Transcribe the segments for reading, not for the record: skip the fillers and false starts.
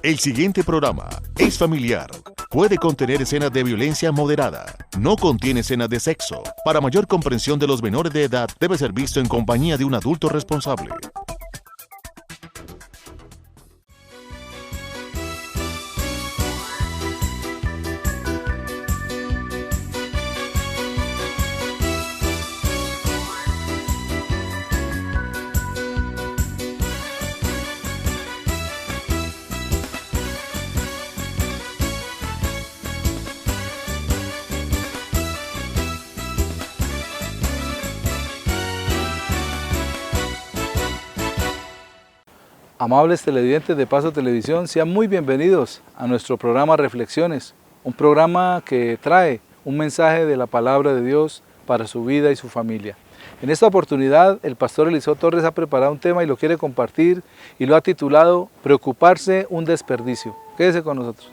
El siguiente programa es familiar. Puede contener escenas de violencia moderada. No contiene escenas de sexo. Para mayor comprensión de los menores de edad, debe ser visto en compañía de un adulto responsable. Amables televidentes de Paso Televisión, sean muy bienvenidos a nuestro programa Reflexiones, un programa que trae un mensaje de la palabra de Dios para su vida y su familia. En esta oportunidad, el pastor Eliseo Torres ha preparado un tema y lo quiere compartir y lo ha titulado Preocuparse un desperdicio. Quédese con nosotros.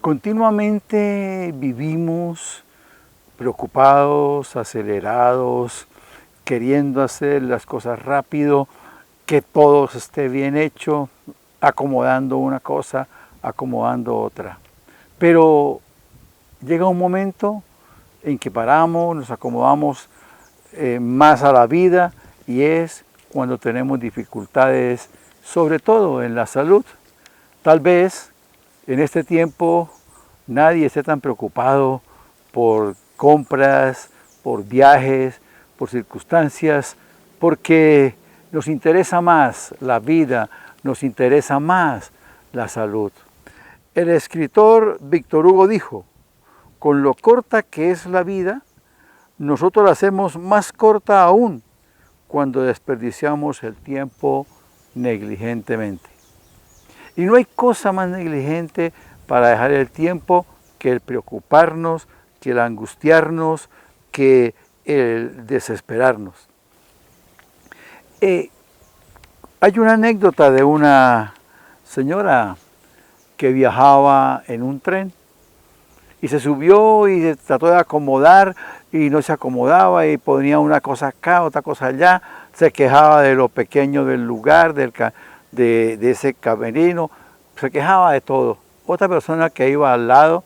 Continuamente vivimos preocupados, acelerados, queriendo hacer las cosas rápido, que todo esté bien hecho, acomodando una cosa, acomodando otra. Pero llega un momento en que paramos, nos acomodamos más a la vida, y es cuando tenemos dificultades, sobre todo en la salud. Tal vez en este tiempo nadie esté tan preocupado por compras, por viajes, por circunstancias, porque nos interesa más la vida, nos interesa más la salud. El escritor Víctor Hugo dijo: con lo corta que es la vida, nosotros la hacemos más corta aún cuando desperdiciamos el tiempo negligentemente. Y no hay cosa más negligente para dejar el tiempo que el preocuparnos, que el angustiarnos, que el desesperarnos. Hay una anécdota de una señora que viajaba en un tren y se subió y se trató de acomodar y no se acomodaba y ponía una cosa acá, otra cosa allá, se quejaba de lo pequeño del lugar, de ese camerino, se quejaba de todo. Otra persona que iba al lado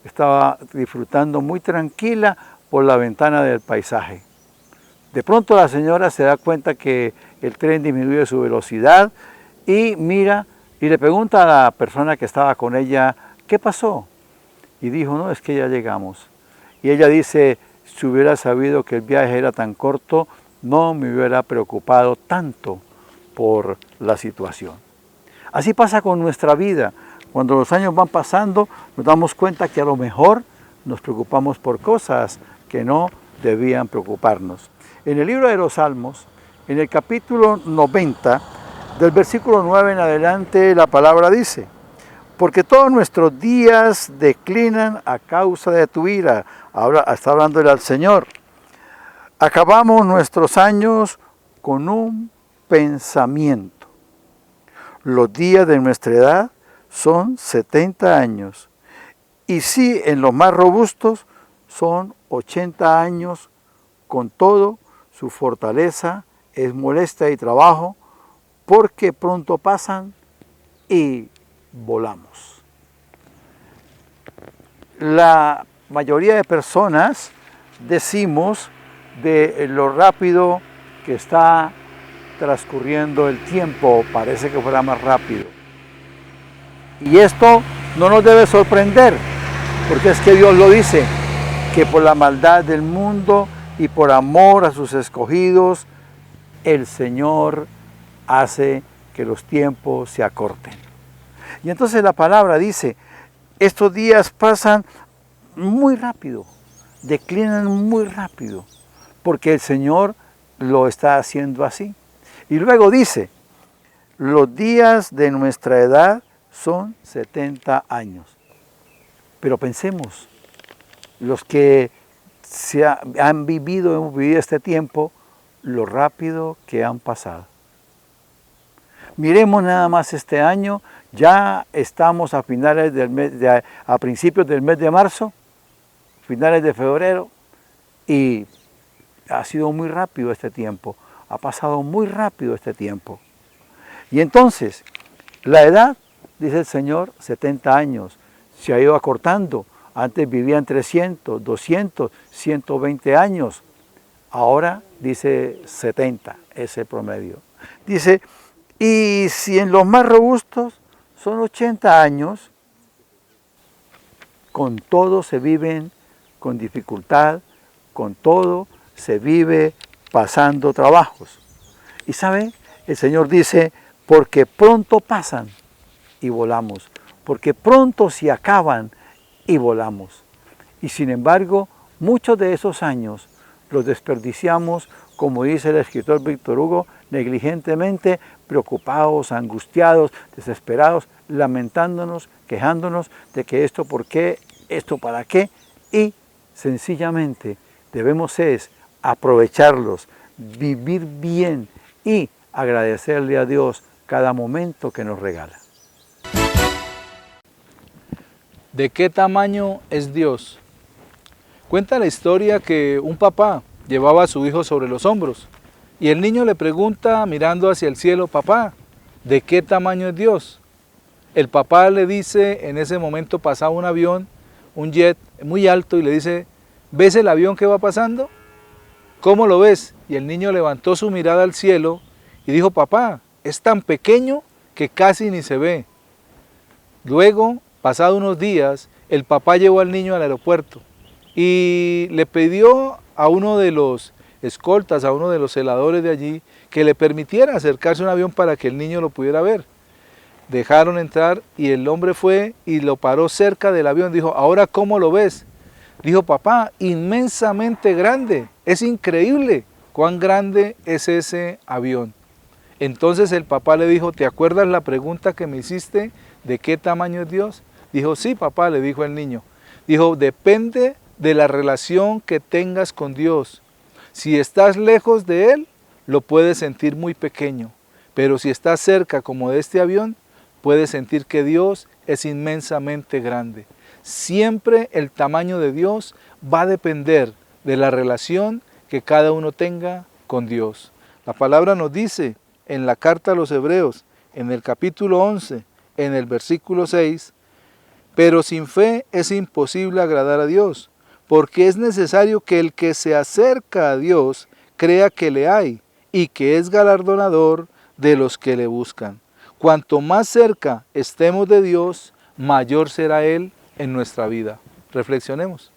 estaba disfrutando muy tranquila por la ventana del paisaje. De pronto la señora se da cuenta que el tren disminuye su velocidad y mira y le pregunta a la persona que estaba con ella: ¿qué pasó? Y dijo: no, es que ya llegamos. Y ella dice: si hubiera sabido que el viaje era tan corto, no me hubiera preocupado tanto por la situación. Así pasa con nuestra vida. Cuando los años van pasando, nos damos cuenta que a lo mejor nos preocupamos por cosas que no debían preocuparnos. En el libro de los Salmos, en el capítulo 90, del versículo 9 en adelante, la palabra dice: porque todos nuestros días declinan a causa de tu ira. Ahora está hablándole al Señor. Acabamos nuestros años con un pensamiento. Los días de nuestra edad son 70 años. Y sí, en los más robustos son 80 años. Con todo, su fortaleza es molestia y trabajo, porque pronto pasan y volamos. La mayoría de personas decimos de lo rápido que está transcurriendo el tiempo, parece que fuera más rápido. Y esto no nos debe sorprender, porque es que Dios lo dice, que por la maldad del mundo y por amor a sus escogidos, el Señor hace que los tiempos se acorten. Y entonces la palabra dice: estos días pasan muy rápido, declinan muy rápido, porque el Señor lo está haciendo así. Y luego dice: los días de nuestra edad son 70 años. Pero pensemos, los que hemos vivido este tiempo, lo rápido que han pasado. Miremos nada más este año, Ya estamos a finales del mes, a principios del mes de marzo, finales de febrero, y ha sido muy rápido este tiempo, ha pasado muy rápido este tiempo. Y entonces, la edad, dice el Señor, 70 años, se ha ido acortando. Antes vivían 300, 200, 120 años. Ahora dice 70, es el promedio. Dice, y si en los más robustos son 80 años, con todo se viven con dificultad, con todo se vive pasando trabajos. Y ¿sabe? El Señor dice, porque pronto pasan y volamos, porque pronto se acaban y volamos. Y sin embargo, muchos de esos años los desperdiciamos, como dice el escritor Víctor Hugo, negligentemente, preocupados, angustiados, desesperados, lamentándonos, quejándonos de que esto por qué, esto para qué, y sencillamente debemos aprovecharlos, vivir bien y agradecerle a Dios cada momento que nos regala. ¿De qué tamaño es Dios? Cuenta la historia que un papá llevaba a su hijo sobre los hombros y el niño le pregunta mirando hacia el cielo, papá, ¿de qué tamaño es Dios? El papá le dice, en ese momento pasaba un avión, un jet muy alto y le dice, ¿ves el avión que va pasando? ¿Cómo lo ves? Y el niño levantó su mirada al cielo y dijo, papá, es tan pequeño que casi ni se ve. Luego, pasados unos días, el papá llevó al niño al aeropuerto y le pidió a uno de los escoltas, a uno de los celadores de allí, que le permitiera acercarse a un avión para que el niño lo pudiera ver. Dejaron entrar y el hombre fue y lo paró cerca del avión. Dijo, ¿ahora cómo lo ves? Dijo, papá, inmensamente grande, es increíble cuán grande es ese avión. Entonces el papá le dijo, ¿te acuerdas la pregunta que me hiciste de qué tamaño es Dios? Dijo, sí, papá, le dijo el niño. Dijo, depende de la relación que tengas con Dios. Si estás lejos de Él, lo puedes sentir muy pequeño. Pero si estás cerca como de este avión, puedes sentir que Dios es inmensamente grande. Siempre el tamaño de Dios va a depender de la relación que cada uno tenga con Dios. La palabra nos dice en la carta a los Hebreos, en el capítulo 11, en el versículo 6, pero sin fe es imposible agradar a Dios, porque es necesario que el que se acerca a Dios crea que le hay y que es galardonador de los que le buscan. Cuanto más cerca estemos de Dios, mayor será Él en nuestra vida. Reflexionemos.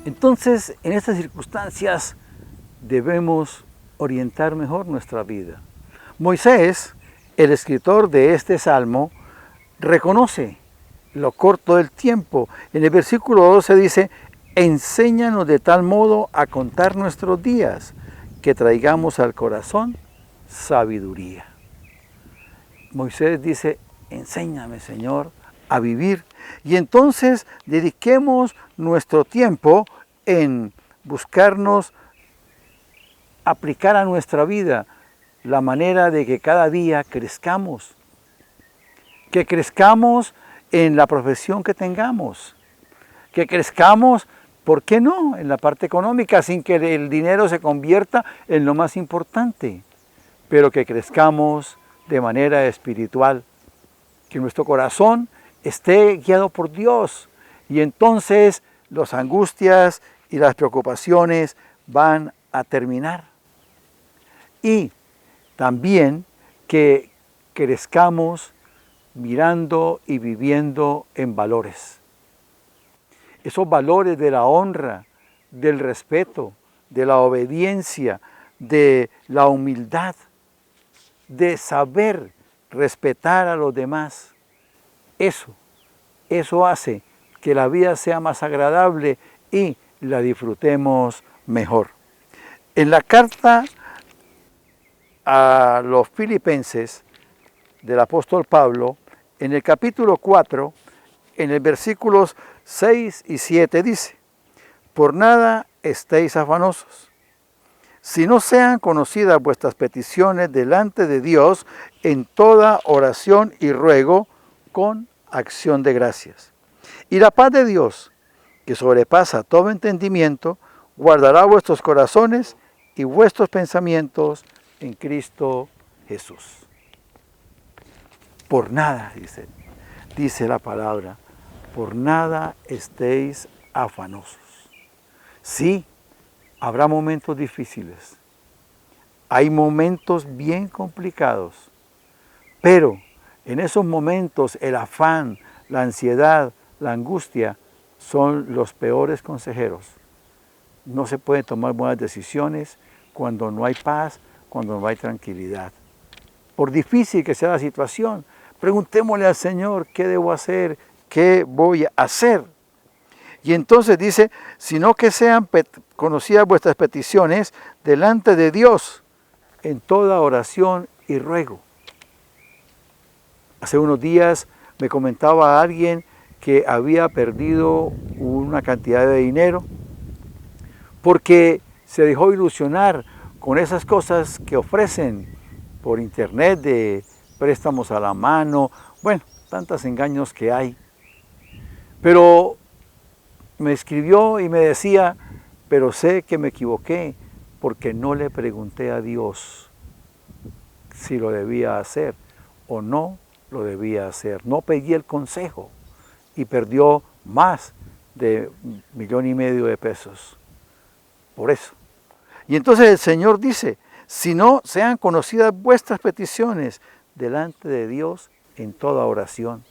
Entonces, en estas circunstancias debemos orientar mejor nuestra vida. Moisés, el escritor de este salmo, reconoce lo corto del tiempo. En el versículo 12 dice, enséñanos de tal modo a contar nuestros días, que traigamos al corazón sabiduría. Moisés dice, enséñame, Señor, a vivir. Y entonces dediquemos nuestro tiempo en buscarnos aplicar a nuestra vida la manera de que cada día crezcamos. Que crezcamos en la profesión que tengamos. Que crezcamos, ¿por qué no?, en la parte económica, sin que el dinero se convierta en lo más importante. Pero que crezcamos de manera espiritual. Que nuestro corazón esté guiado por Dios. Y entonces las angustias y las preocupaciones van a terminar. Y también que crezcamos mirando y viviendo en valores. Esos valores de la honra, del respeto, de la obediencia, de la humildad, de saber respetar a los demás. Eso hace que la vida sea más agradable y la disfrutemos mejor. En la carta a los Filipenses del apóstol Pablo, en el capítulo 4, en el versículos 6 y 7 dice: por nada estéis afanosos, si no sean conocidas vuestras peticiones delante de Dios en toda oración y ruego con acción de gracias. Y la paz de Dios, que sobrepasa todo entendimiento, guardará vuestros corazones y vuestros pensamientos en Cristo Jesús. Por nada, dice la palabra, por nada estéis afanosos. Sí, habrá momentos difíciles, hay momentos bien complicados, pero en esos momentos el afán, la ansiedad, la angustia son los peores consejeros. No se pueden tomar buenas decisiones cuando no hay paz, cuando no hay tranquilidad. Por difícil que sea la situación, preguntémosle al Señor qué debo hacer, qué voy a hacer. Y entonces dice, sino que sean conocidas vuestras peticiones delante de Dios en toda oración y ruego. Hace unos días me comentaba alguien que había perdido una cantidad de dinero porque se dejó ilusionar con esas cosas que ofrecen por internet de préstamos a la mano, bueno, tantos engaños que hay. Pero me escribió y me decía, pero sé que me equivoqué porque no le pregunté a Dios si lo debía hacer o no lo debía hacer. No pedí el consejo y perdió más de 1,5 millones de pesos. Por eso. Y entonces el Señor dice, si no sean conocidas vuestras peticiones delante de Dios en toda oración.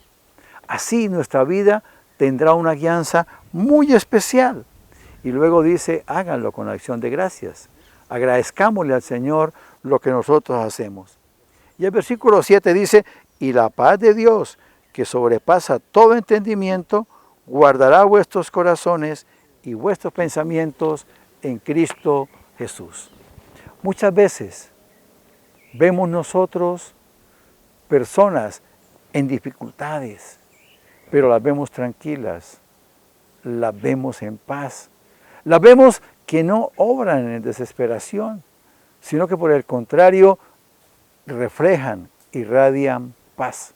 Así nuestra vida tendrá una guianza muy especial. Y luego dice, háganlo con acción de gracias. Agradezcámosle al Señor lo que nosotros hacemos. Y el versículo 7 dice, y la paz de Dios, que sobrepasa todo entendimiento, guardará vuestros corazones y vuestros pensamientos en Cristo Jesús. Muchas veces vemos nosotros personas en dificultades, pero las vemos tranquilas, las vemos en paz, las vemos que no obran en desesperación, sino que por el contrario reflejan, irradian paz.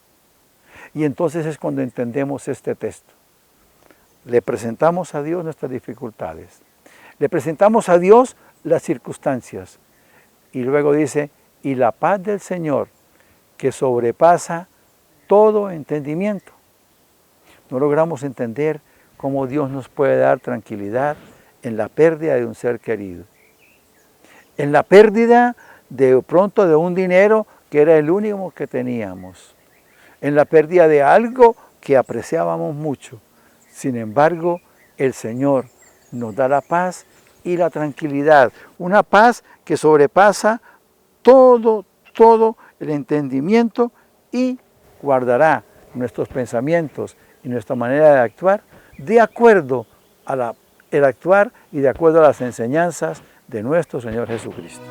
Y entonces es cuando entendemos este texto. Le presentamos a Dios nuestras dificultades, le presentamos a Dios las circunstancias, y luego dice, y la paz del Señor, que sobrepasa todo entendimiento. No logramos entender cómo Dios nos puede dar tranquilidad en la pérdida de un ser querido, en la pérdida de pronto de un dinero que era el único que teníamos, en la pérdida de algo que apreciábamos mucho. Sin embargo, el Señor nos da la paz y la tranquilidad, una paz que sobrepasa todo el entendimiento y guardará nuestros pensamientos y nuestra manera de actuar de acuerdo a el actuar y de acuerdo a las enseñanzas de nuestro Señor Jesucristo.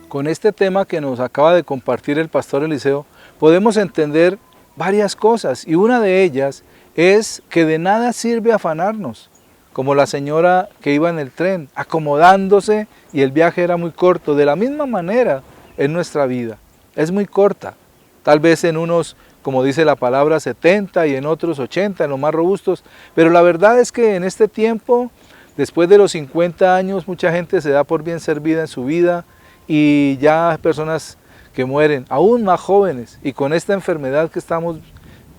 Con este tema que nos acaba de compartir el pastor Eliseo, podemos entender varias cosas, y una de ellas es que de nada sirve afanarnos, como la señora que iba en el tren, acomodándose, y el viaje era muy corto. De la misma manera en nuestra vida, es muy corta, tal vez en unos, como dice la palabra, 70 y en otros 80, en los más robustos, pero la verdad es que en este tiempo, después de los 50 años, mucha gente se da por bien servida en su vida, y ya hay personas que mueren, aún más jóvenes, y con esta enfermedad que estamos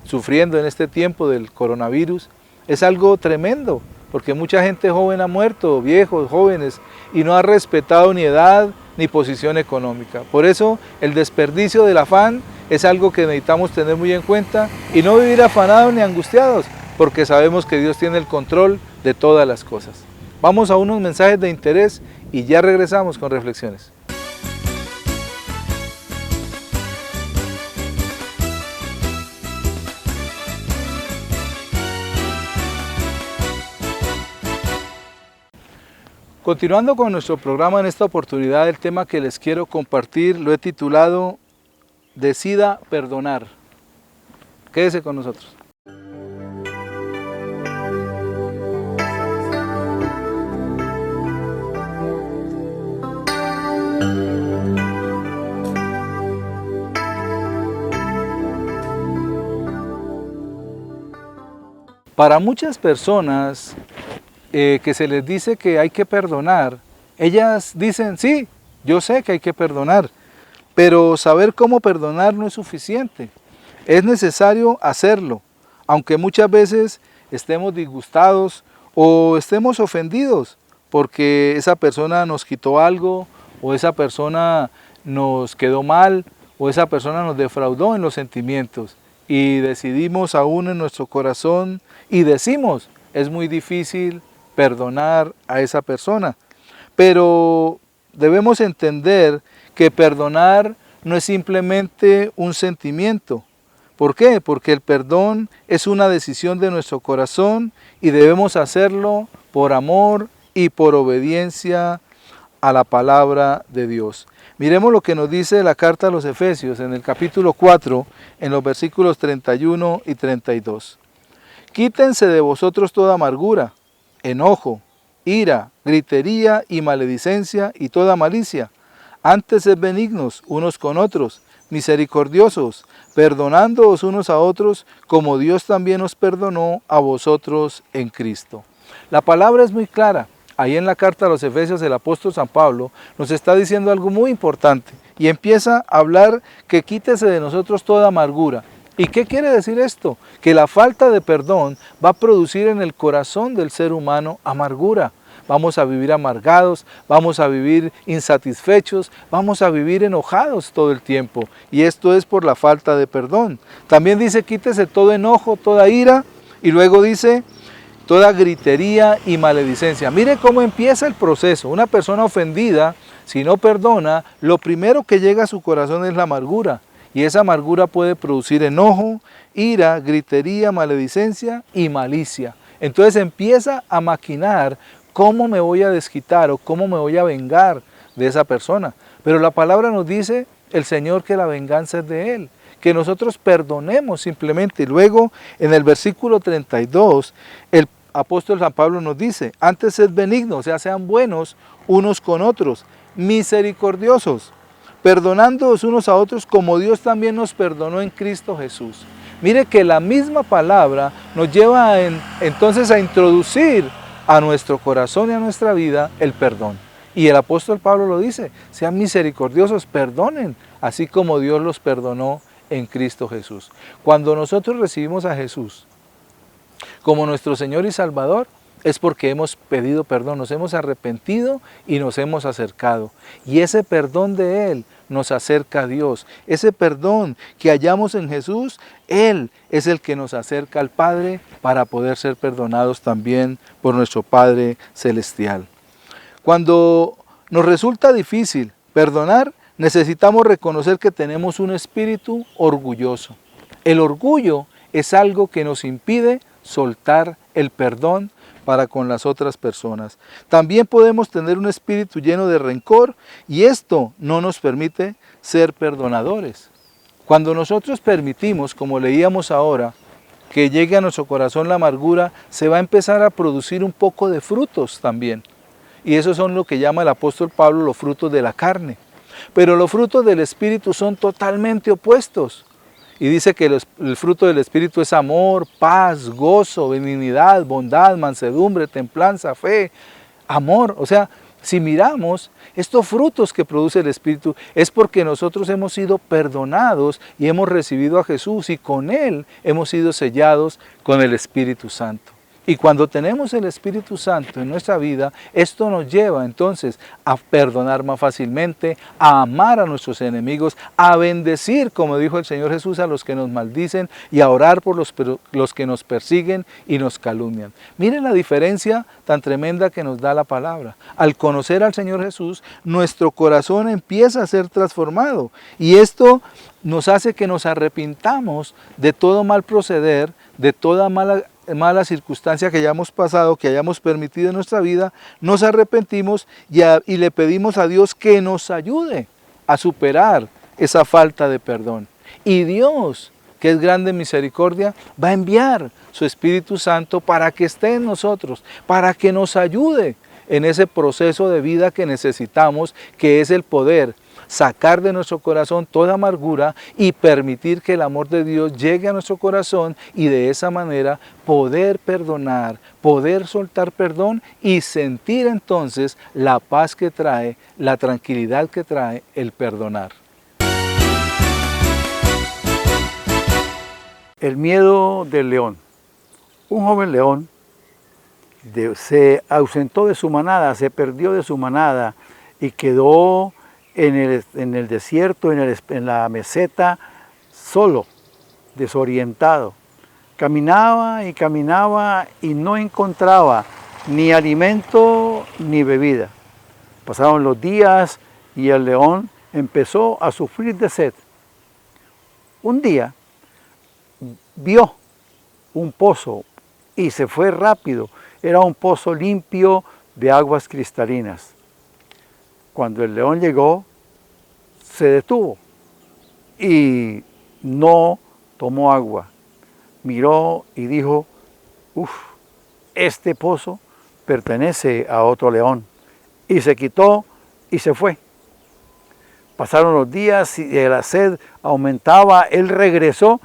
sufriendo en este tiempo del coronavirus, es algo tremendo, porque mucha gente joven ha muerto, viejos, jóvenes, y no ha respetado ni edad ni posición económica. Por eso el desperdicio del afán es algo que necesitamos tener muy en cuenta, y no vivir afanados ni angustiados, porque sabemos que Dios tiene el control de todas las cosas. Vamos a unos mensajes de interés y ya regresamos con reflexiones. Continuando con nuestro programa, en esta oportunidad el tema que les quiero compartir lo he titulado Decida perdonar. Quédese con nosotros. Para muchas personas que se les dice que hay que perdonar, ellas dicen, sí, yo sé que hay que perdonar, pero saber cómo perdonar no es suficiente. Es necesario hacerlo, aunque muchas veces estemos disgustados o estemos ofendidos porque esa persona nos quitó algo o esa persona nos quedó mal o esa persona nos defraudó en los sentimientos. Y decidimos aún en nuestro corazón y decimos, es muy difícil perdonar a esa persona. Pero debemos entender que perdonar no es simplemente un sentimiento. ¿Por qué? Porque el perdón es una decisión de nuestro corazón y debemos hacerlo por amor y por obediencia a la palabra de Dios. Miremos lo que nos dice la carta a los Efesios en el capítulo 4, en los versículos 31 y 32. Quítense de vosotros toda amargura, enojo, ira, gritería y maledicencia y toda malicia. Antes sed benignos unos con otros, misericordiosos, perdonándoos unos a otros, como Dios también os perdonó a vosotros en Cristo. La palabra es muy clara. Ahí en la carta a los Efesios el apóstol San Pablo nos está diciendo algo muy importante y empieza a hablar que quítese de nosotros toda amargura. ¿Y qué quiere decir esto? Que la falta de perdón va a producir en el corazón del ser humano amargura. Vamos a vivir amargados, vamos a vivir insatisfechos, vamos a vivir enojados todo el tiempo. Y esto es por la falta de perdón. También dice quítese todo enojo, toda ira y luego dice toda gritería y maledicencia. Mire cómo empieza el proceso. Una persona ofendida, si no perdona, lo primero que llega a su corazón es la amargura. Y esa amargura puede producir enojo, ira, gritería, maledicencia y malicia. Entonces empieza a maquinar cómo me voy a desquitar o cómo me voy a vengar de esa persona. Pero la palabra nos dice el Señor que la venganza es de Él, que nosotros perdonemos simplemente. Y luego en el versículo 32 el apóstol San Pablo nos dice, antes sed benignos, o sea, sean buenos unos con otros, misericordiosos, perdonándoos unos a otros como Dios también nos perdonó en Cristo Jesús. Mire que la misma palabra nos lleva entonces a introducir a nuestro corazón y a nuestra vida el perdón. Y el apóstol Pablo lo dice, sean misericordiosos, perdonen, así como Dios los perdonó en Cristo Jesús. Cuando nosotros recibimos a Jesús como nuestro Señor y Salvador, es porque hemos pedido perdón, nos hemos arrepentido y nos hemos acercado. Y ese perdón de Él nos acerca a Dios. Ese perdón que hallamos en Jesús, Él es el que nos acerca al Padre para poder ser perdonados también por nuestro Padre Celestial. Cuando nos resulta difícil perdonar, necesitamos reconocer que tenemos un espíritu orgulloso. El orgullo es algo que nos impide soltar el perdón para con las otras personas. También podemos tener un espíritu lleno de rencor y esto no nos permite ser perdonadores. Cuando nosotros permitimos, como leíamos ahora, que llegue a nuestro corazón la amargura, se va a empezar a producir un poco de frutos también. Y esos son lo que llama el apóstol Pablo los frutos de la carne. Pero los frutos del Espíritu son totalmente opuestos. Y dice que el fruto del Espíritu es amor, paz, gozo, benignidad, bondad, mansedumbre, templanza, fe, amor. O sea, si miramos estos frutos que produce el Espíritu es porque nosotros hemos sido perdonados y hemos recibido a Jesús y con Él hemos sido sellados con el Espíritu Santo. Y cuando tenemos el Espíritu Santo en nuestra vida, esto nos lleva entonces a perdonar más fácilmente, a amar a nuestros enemigos, a bendecir, como dijo el Señor Jesús, a los que nos maldicen y a orar por los que nos persiguen y nos calumnian. Miren la diferencia tan tremenda que nos da la palabra. Al conocer al Señor Jesús, nuestro corazón empieza a ser transformado y esto nos hace que nos arrepintamos de todo mal proceder, de toda mala mala circunstancia que hayamos pasado, que hayamos permitido en nuestra vida, nos arrepentimos y le pedimos a Dios que nos ayude a superar esa falta de perdón. Y Dios, que es grande en misericordia, va a enviar su Espíritu Santo para que esté en nosotros, para que nos ayude en ese proceso de vida que necesitamos, que es el poder sacar de nuestro corazón toda amargura y permitir que el amor de Dios llegue a nuestro corazón y de esa manera poder perdonar, poder soltar perdón y sentir entonces la paz que trae, la tranquilidad que trae el perdonar. El miedo del león. Un joven león se ausentó de su manada, se perdió de su manada y quedó en el desierto, en la meseta, solo, desorientado. Caminaba y no encontraba ni alimento ni bebida. Pasaron los días y el león empezó a sufrir de sed. Un día vio un pozo y se fue rápido. Era un pozo limpio de aguas cristalinas. Cuando el león llegó, se detuvo y no tomó agua. Miró y dijo, este pozo pertenece a otro león. Y se quitó y se fue. Pasaron los días y la sed aumentaba. Él regresó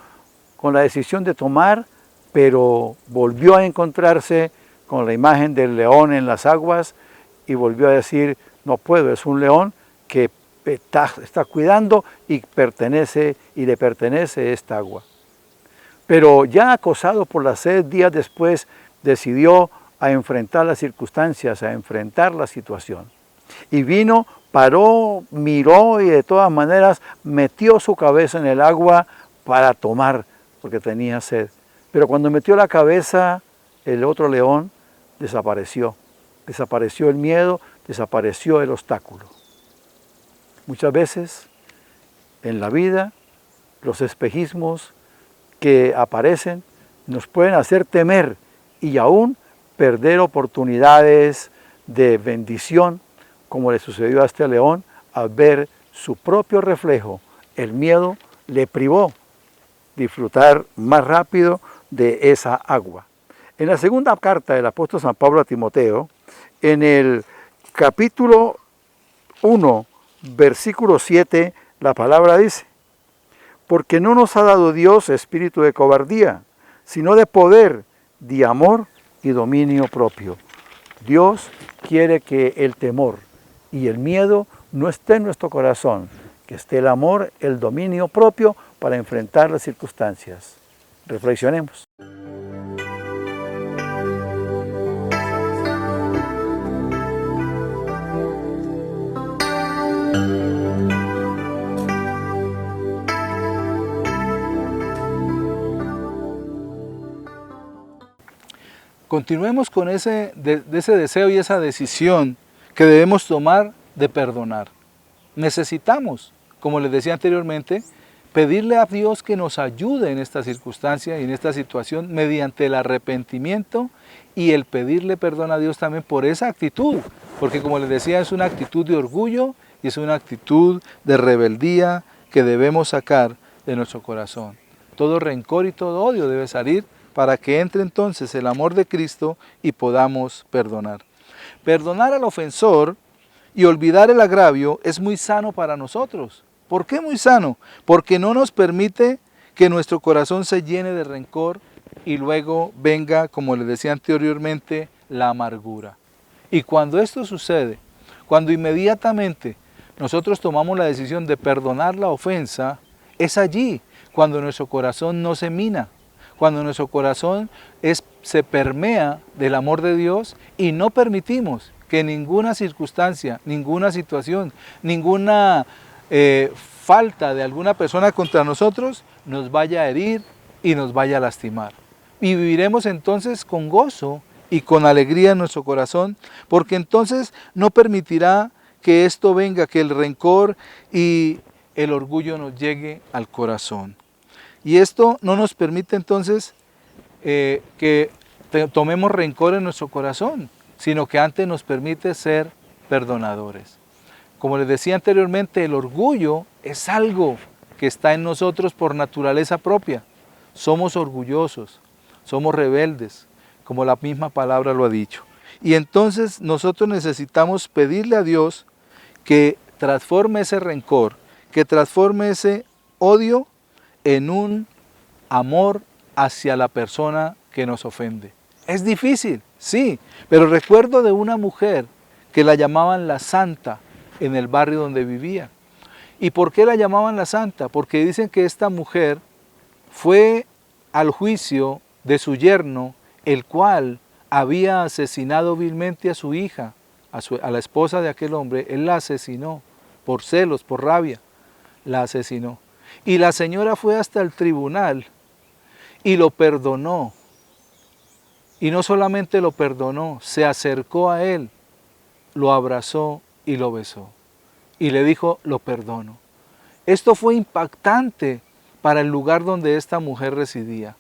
con la decisión de tomar, pero volvió a encontrarse con la imagen del león en las aguas y volvió a decir, no puedo, es un león que está cuidando y le pertenece esta agua. Pero ya acosado por la sed, días después decidió a enfrentar las circunstancias, a enfrentar la situación. Y vino, paró, miró y de todas maneras metió su cabeza en el agua para tomar, porque tenía sed. Pero cuando metió la cabeza, el otro león desapareció. Desapareció el miedo, desapareció el obstáculo. Muchas veces en la vida los espejismos que aparecen nos pueden hacer temer y aún perder oportunidades de bendición, como le sucedió a este león al ver su propio reflejo. El miedo le privó disfrutar más rápido de esa agua. En la segunda carta del apóstol San Pablo a Timoteo, en el capítulo 1, versículo 7, la palabra dice, porque no nos ha dado Dios espíritu de cobardía, sino de poder, de amor y dominio propio. Dios quiere que el temor y el miedo no esté en nuestro corazón, que esté el amor, el dominio propio para enfrentar las circunstancias. Reflexionemos. Continuemos con ese deseo y esa decisión que debemos tomar de perdonar. Necesitamos, como les decía anteriormente, pedirle a Dios que nos ayude en esta circunstancia y en esta situación mediante el arrepentimiento y el pedirle perdón a Dios también por esa actitud, porque como les decía es una actitud de orgullo y es una actitud de rebeldía que debemos sacar de nuestro corazón. Todo rencor y todo odio debe salir para que entre entonces el amor de Cristo y podamos perdonar. Perdonar al ofensor y olvidar el agravio es muy sano para nosotros. ¿Por qué muy sano? Porque no nos permite que nuestro corazón se llene de rencor y luego venga, como les decía anteriormente, la amargura. Y cuando esto sucede, cuando inmediatamente nosotros tomamos la decisión de perdonar la ofensa, es allí cuando nuestro corazón no se mina, cuando nuestro corazón se permea del amor de Dios y no permitimos que ninguna circunstancia, ninguna situación, ninguna falta de alguna persona contra nosotros nos vaya a herir y nos vaya a lastimar. Y viviremos entonces con gozo y con alegría en nuestro corazón, porque entonces no permitirá que esto venga, que el rencor y el orgullo nos llegue al corazón. Y esto no nos permite entonces que tomemos rencor en nuestro corazón, sino que antes nos permite ser perdonadores. Como les decía anteriormente, el orgullo es algo que está en nosotros por naturaleza propia. Somos orgullosos, somos rebeldes, como la misma palabra lo ha dicho. Y entonces nosotros necesitamos pedirle a Dios que transforme ese rencor, que transforme ese odio en un amor hacia la persona que nos ofende. Es difícil, sí, pero recuerdo de una mujer que la llamaban la Santa en el barrio donde vivía. ¿Y por qué la llamaban la Santa? Porque dicen que esta mujer fue al juicio de su yerno, el cual había asesinado vilmente a su hija, a la esposa de aquel hombre. Él la asesinó por celos, por rabia, la asesinó. Y la señora fue hasta el tribunal y lo perdonó. Y no solamente lo perdonó, se acercó a él, lo abrazó y lo besó. Y le dijo, lo perdono. Esto fue impactante para el lugar donde esta mujer residía.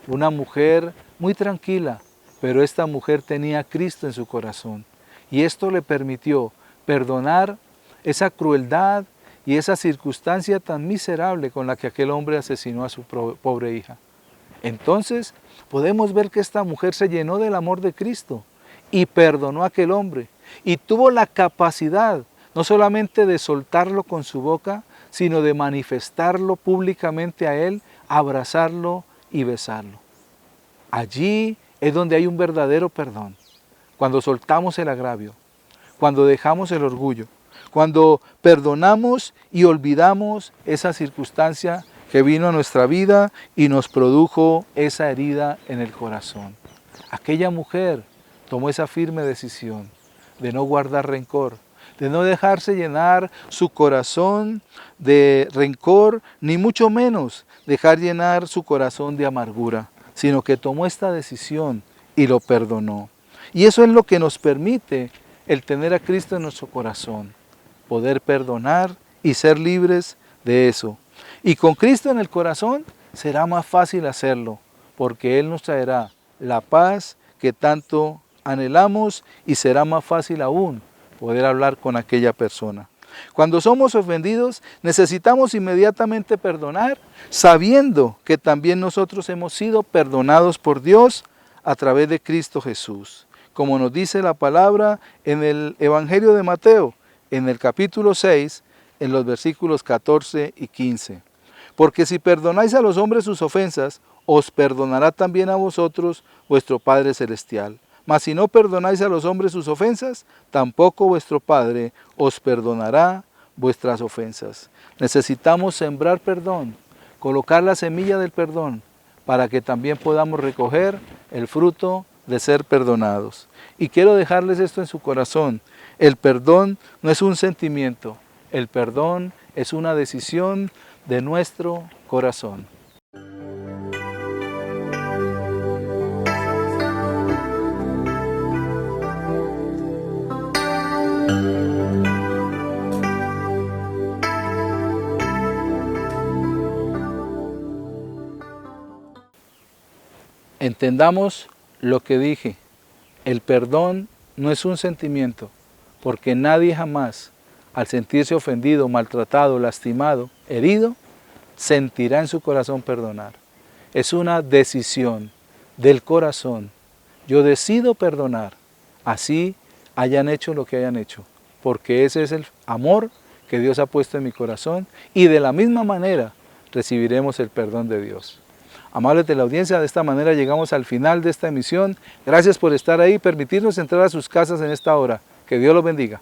Una mujer muy tranquila, pero esta mujer tenía a Cristo en su corazón. Y esto le permitió perdonar esa crueldad y esa circunstancia tan miserable con la que aquel hombre asesinó a su pobre hija. Entonces podemos ver que esta mujer se llenó del amor de Cristo y perdonó a aquel hombre. Y tuvo la capacidad no solamente de soltarlo con su boca, sino de manifestarlo públicamente a él, abrazarlo y besarlo. Allí es donde hay un verdadero perdón, cuando soltamos el agravio, cuando dejamos el orgullo, cuando perdonamos y olvidamos esa circunstancia que vino a nuestra vida y nos produjo esa herida en el corazón. Aquella mujer tomó esa firme decisión de no guardar rencor, de no dejarse llenar su corazón de rencor, ni mucho menos dejar llenar su corazón de amargura, sino que tomó esta decisión y lo perdonó. Y eso es lo que nos permite el tener a Cristo en nuestro corazón, poder perdonar y ser libres de eso. Y con Cristo en el corazón será más fácil hacerlo, porque Él nos traerá la paz que tanto anhelamos y será más fácil aún poder hablar con aquella persona. Cuando somos ofendidos, necesitamos inmediatamente perdonar, sabiendo que también nosotros hemos sido perdonados por Dios a través de Cristo Jesús. Como nos dice la palabra en el Evangelio de Mateo, en el capítulo 6, en los versículos 14 y 15. Porque si perdonáis a los hombres sus ofensas, os perdonará también a vosotros vuestro Padre Celestial. Mas si no perdonáis a los hombres sus ofensas, tampoco vuestro Padre os perdonará vuestras ofensas. Necesitamos sembrar perdón, colocar la semilla del perdón, para que también podamos recoger el fruto de ser perdonados. Y quiero dejarles esto en su corazón. El perdón no es un sentimiento, el perdón es una decisión de nuestro corazón. Entendamos lo que dije, el perdón no es un sentimiento, porque nadie jamás, al sentirse ofendido, maltratado, lastimado, herido, sentirá en su corazón perdonar. Es una decisión del corazón. Yo decido perdonar, así hayan hecho lo que hayan hecho, porque ese es el amor que Dios ha puesto en mi corazón y de la misma manera recibiremos el perdón de Dios. Amables de la audiencia, de esta manera llegamos al final de esta emisión. Gracias por estar ahí y permitirnos entrar a sus casas en esta hora. Que Dios los bendiga.